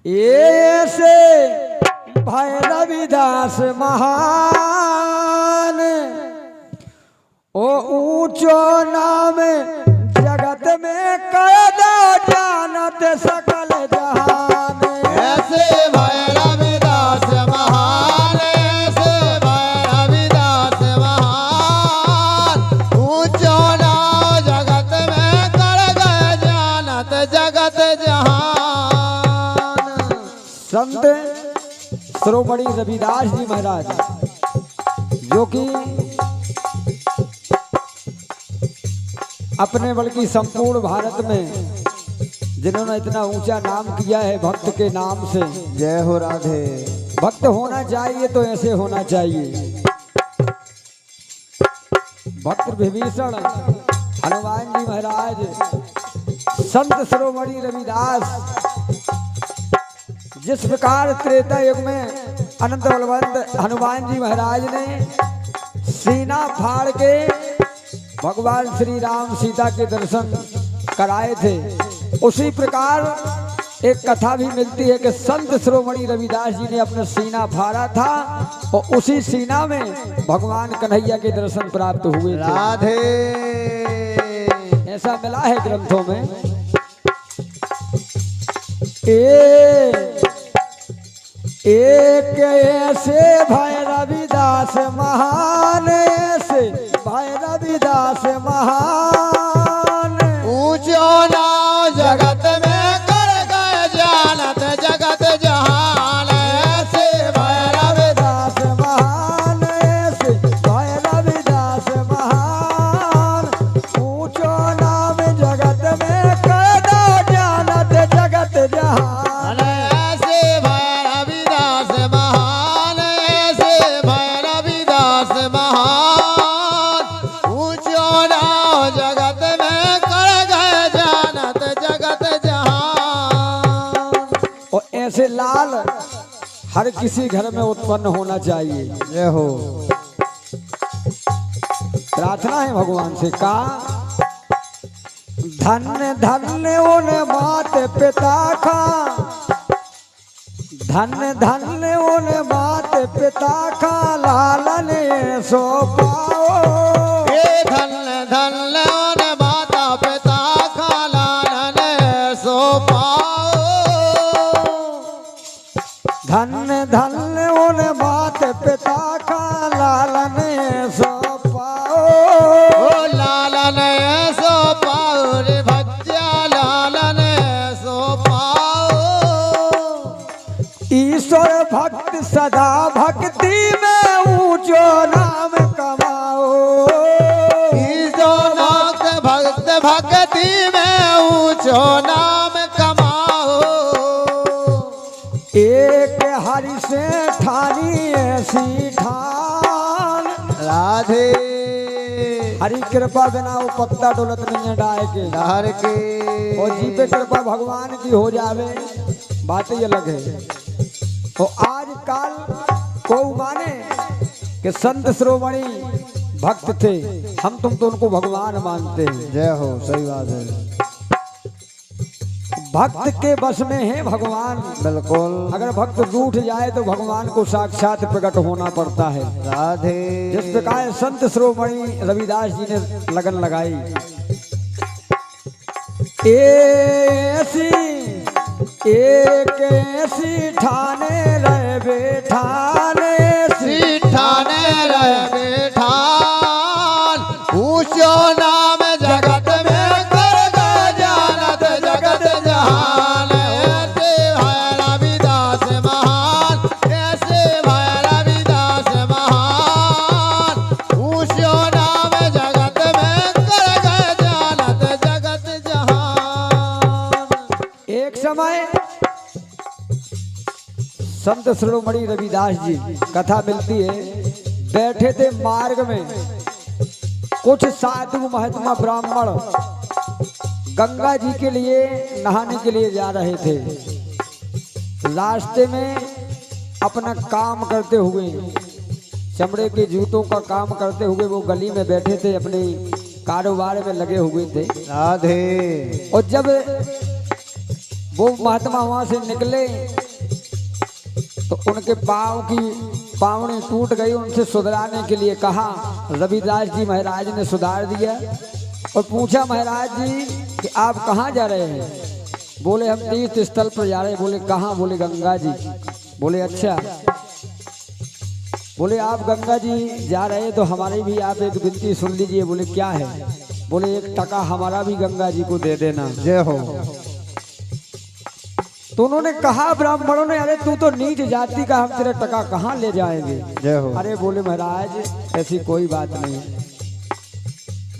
ऐसे भाई रविदास महान ओ ऊंचो नाम जगत में कदा जानत सकल जहान। ऐसे भाई रविदास महान, ऐसे भाई रविदास महान, ऊंचो नाम जगत में कर गए जानत जगत जहान। संत शिरोमणि रविदास जी महाराज जो कि अपने बल्कि संपूर्ण भारत में जिन्होंने इतना ऊंचा नाम किया है भक्त के नाम से। जय हो राधे। भक्त होना चाहिए तो ऐसे होना चाहिए। भक्त विभीषण हनुमान जी महाराज, संत शिरोमणि रविदास जिस प्रकार त्रेता युग में अनंत बलवंत हनुमान जी महाराज ने सीना फाड़ के भगवान श्री राम सीता के दर्शन कराए थे, उसी प्रकार एक कथा भी मिलती है कि संत शिरोमणि रविदास जी ने अपना सीना फाड़ा था और उसी सीना में भगवान कन्हैया के दर्शन प्राप्त हुए थे। राधे। ऐसा मिला है ग्रंथों में। एक ऐसे भाई रविदास महान, ऐसे भाई रविदास महान, ऊंचो नाम जगत में कर गए जानत जगत जहान। ऐसे भाई रविदास महान, ऐसे भाई रविदास महान, ऊंचो नाम जगत में कदा जानत जगत जहान। ऐसे भाई रविदास महान, ऐसे भाई रविदास महान, ऊंचो नाम जगत में कर गए जानत जगत जहान। और ऐसे लाल हर किसी घर में उत्पन्न होना चाहिए। जय हो। प्रार्थना है भगवान से का धन्य धन्य उन मात पिता का, धन्य धन्य उन मात पिता का लालन सो पाओ। हे धन्य धन्य उन माता पिता का लालन सो पाओ। धन्य धन्य उन मात पिता का लालन सो पाओ। ओ लालन सो पाओ रे भक्त्या लालन सो पाओ। ईश्वर भक्त सदा भक्ति में ऊंचो नाम कमाओ। ईशो नाथ भक्त भक्ति में ऊंचो नाम कमाओ। एक हरि से ठानी ऐसी ठान। राधे। हरि कृपा बिना वो पत्ता डोलत नहीं है डाय के। डहर के और जी पे कृपा भगवान की हो जावे बात ही अलग है। तो आज काल को माने कि संत शिरोमणि भक्त थे, हम तुम तो उनको भगवान मानते हैं। जय हो। सही बात है। भक्त के बस में है भगवान। बिल्कुल। अगर भक्त रूठ जाए तो भगवान को साक्षात प्रकट होना पड़ता है। राधे। जिस प्रकार संत शिरोमणि रविदास जी ने लगन लगाई। ऐसी एक ऐसी ठाने रहे बेठाने, ऐसी ठाने रहे बेठान, ऊंचो नाम जगत में कर गए जानत जगत जहान। ऐसे भाई रविदास महान, ऐसे भाई रविदास महान, ऊंचो नाम जगत में कर गए जानत जगत जहान। एक समय संत शिरोमणि रविदास जी कथा मिलती है, बैठे थे मार्ग में, कुछ साधु महात्मा ब्राह्मण गंगा जी के लिए नहाने के लिए जा रहे थे। रास्ते में अपना काम करते हुए, चमड़े के जूतों का काम करते हुए वो गली में बैठे थे, अपने कारोबार में लगे हुए थे। राधे। और जब वो महात्मा वहां से निकले तो उनके पाँवने टूट गई। उनसे सुधराने के लिए कहा। रविदास जी महाराज ने सुधार दिया और पूछा महाराज जी कि आप कहाँ जा रहे हैं? बोले हम तीर्थ स्थल पर जा रहे हैं। बोले कहाँ? बोले गंगा जी। बोले अच्छा। बोले आप गंगा जी जा रहे हैं तो हमारी भी आप एक विनती सुन लीजिए। बोले क्या है? बोले 1 टका हमारा भी गंगा जी को दे देना। जय हो। तो उन्होंने कहा ब्राह्मणों ने, अरे तू तो नीच जाति का, हम तेरा टका कहाँ ले जाएंगे? जय हो। अरे बोले महाराज ऐसी कोई बात नहीं।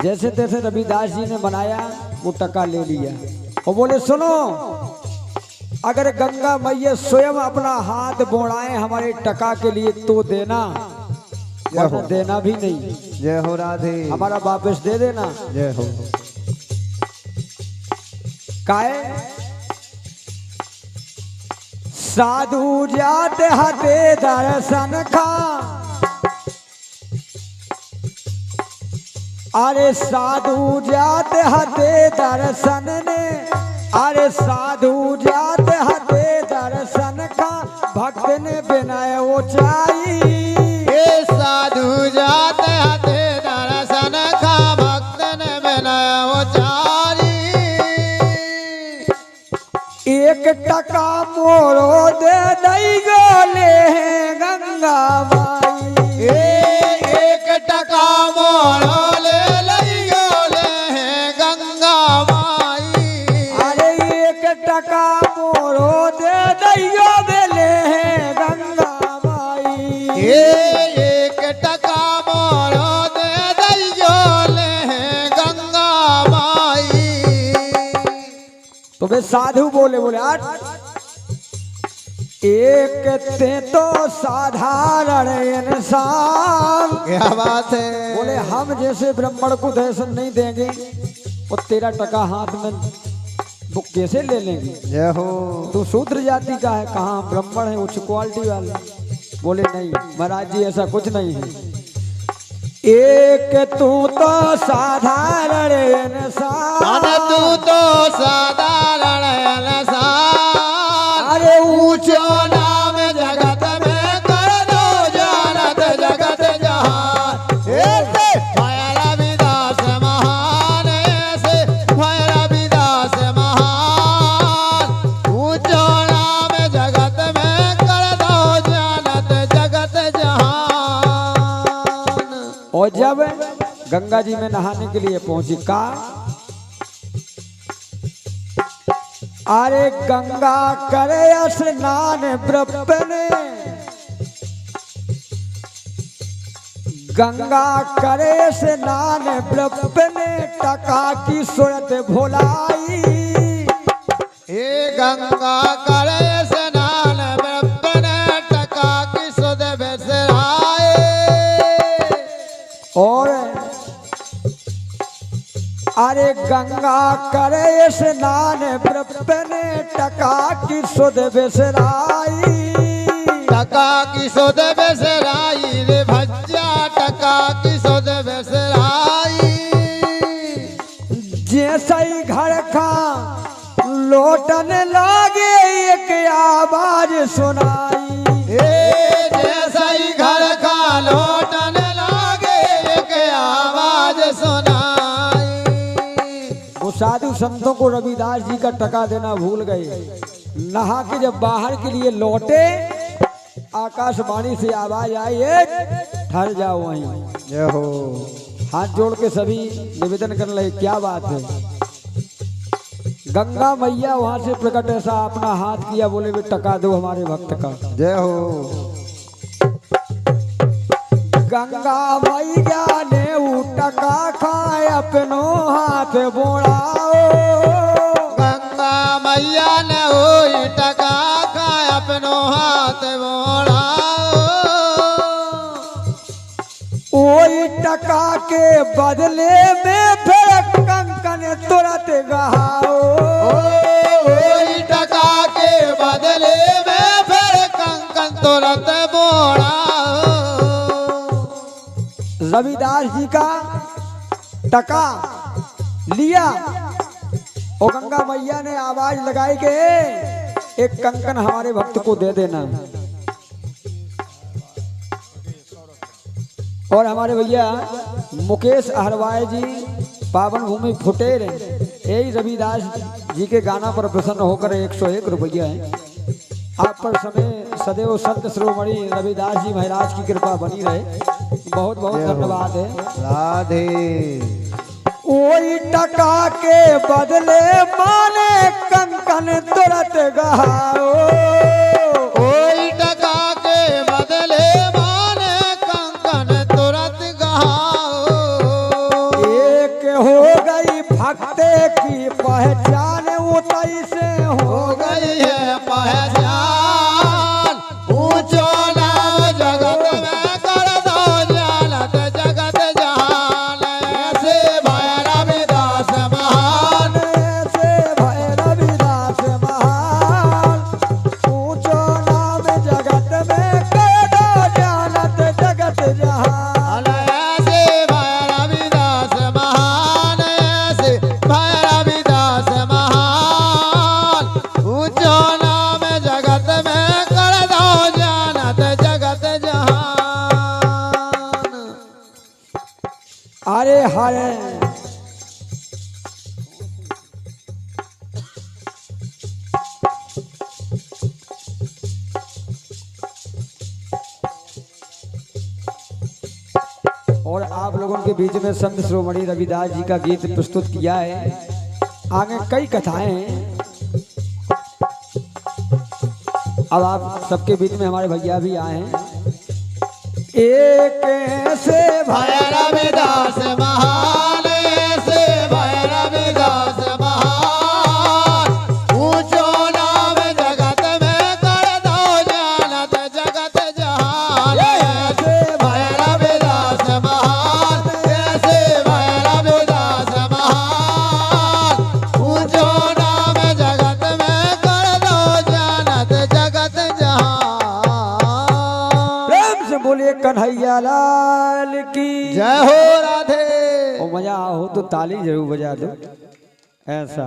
जैसे तैसे रविदास जी ने बनाया, वो टका ले लिया और बोले सुनो, अगर गंगा मैया स्वयं अपना हाथ बोड़ाए हमारे टका के लिए तो देना, वरना देना भी नहीं। जय हो राधे। हमारा वापस दे देना। जय हो। काहे? साधु जाते हते दर्शन खा, अरे साधु जाते हते दर्शन ने, अरे साधु जाते हते दर्शन खा, भक्त ने विनय ऊंचाई। ये साधु जाते हते दर्शन खा, भक्त ने विनय ऊंचाई। 1 टका मोरो दे दई गोले गंगा माई। 1 टका मोरो ले लई गोले गंगा माई। अरे 1 टका मोरो दे दई गोले गंगा माई। 1 टका मोरो दे दई गोले गंगा माई। तो वे साधु बोले, बोले 8 एक ते तो साधारण इंसान। क्या बात है। बोले हम जैसे ब्राह्मण को दर्शन नहीं देंगे और तेरा टका हाथ में वो कैसे ले लेंगे? जय हो। तू शूद्र जाति का है, कहाँ ब्राह्मण है उच्च क्वालिटी वाले? बोले नहीं महाराज जी ऐसा कुछ नहीं है। एक तू तो साधारण इंसान, तू तो साधारण इंसान। अरे ऊंचो नाम जगत में कर दो जानत जगत जहान। ऐसे भय रविदास महान, ऐसे भय रविदास महान। ऊंचो नाम जगत में कर दो जानत जगत जहान। और जब गंगा जी में नहाने के लिए पहुंची का, अरे गंगा करे स्नान ब्रह्म ने, गंगा करे स्नान ब्रह्म ने, टका की सूरत भुलाई। हे गंगा करे स्नान ब्रह्म ने, टका की सुध बिसराए। और अरे गंगा करे स्नान ब्रह्म ने, टका की सुध बिसराई। टका की सुध बिसराई रे भज्जा, टका की सुध बिसराई। जैसे ही घर का लौटन लागे एक आवाज सुनाई। जैसा ही घर का लौटन लागे एक आवाज सुनाई। वो साधु संतों को रविदास जी का टका देना भूल गए। नहा के जब बाहर के लिए लौटे, आकाशवाणी से आवाज आई, ठहर जाओ वहीं। जय हो। हाथ जोड़ के सभी निवेदन करने लगे, क्या बात है? गंगा मैया वहां से प्रकट ऐसा अपना हाथ किया, बोले वे टका दो हमारे भक्त का। जय हो। गंगा मैया ने ऊ टका खाए अपनो हाथ बोड़ाओ। गंगा मैया ने ओ टका का अपनो हाथ बोड़ाओ। ओई टका के बदले में फिर कंकन तुरंत गहाओ। ओई टका के बदले में फिर कंकन तुरंत बोड़ाओ। रविदास जी का टका लिया ओ गंगा मैया ने आवाज लगाई के एक कंकन हमारे भक्त को दे देना। और हमारे भैया मुकेश अहरवाई जी पावन भूमि फुटेर यही रविदास जी के गाना पर प्रसन्न होकर 101 रुपया है। आप पर समय सदैव संत शिरोमणि रविदास जी महाराज की कृपा बनी रहे। बहुत बहुत धन्यवाद है। राधे। ओई टका के बदले माने कंकन तुरंत गहाओ। ओई टका के बदले माने कंकन तुरंत गहाओ। एक हो गई भक्ते की पहचान उतई से हो गई है पहचान। ऊंचो नाम जगत में कर दो जानत जगत जहान। ऐसे भय रविदास महान। ऐसे भय रविदास महान। ऊंचो नाम जगत में कर दो जानत जगत जहान। ऐसे भय रविदास महान। ऐसे भय रविदास महान। ऊंचो नाम जगत में कर दो जानत जगत जहान। अरे हरे और आप लोगों के बीच में संत शिरोमणि रविदास जी का गीत प्रस्तुत किया है। आगे कई कथाएं हैं। अब आप सबके बीच में हमारे भैया भी आए हैं। एक ऐसे भय रविदास महान। ऐसे भय रविदास महान। ऊंचो नाम जगत में कर दो जानत जगत जहान। ऐसे भय रविदास महान। ऐसे भय रविदास महान। ऊंचो नाम जगत में कर दो जानत जगत जहान। प्रेम से बोलिए कन्हैया लाल की जय हो राधे। और मजा हो तो ताली जरूर बजा दो ऐसा।